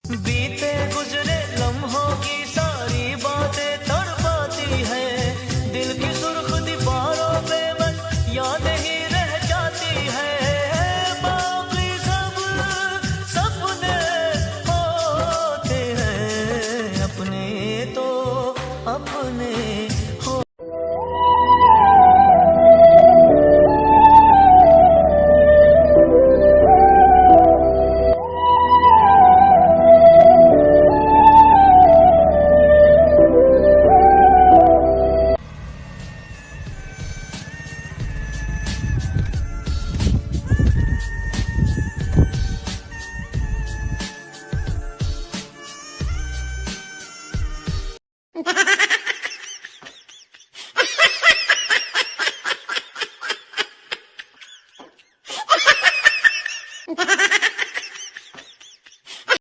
बीते गुजरे लम्हों की सारी बातें तड़पाती है, दिल की सुर्ख दीवारों पे बस यादें ही रह जाती है। बाकी सब सपने होते हैं, अपने तो अपने हो। Ha ha ha!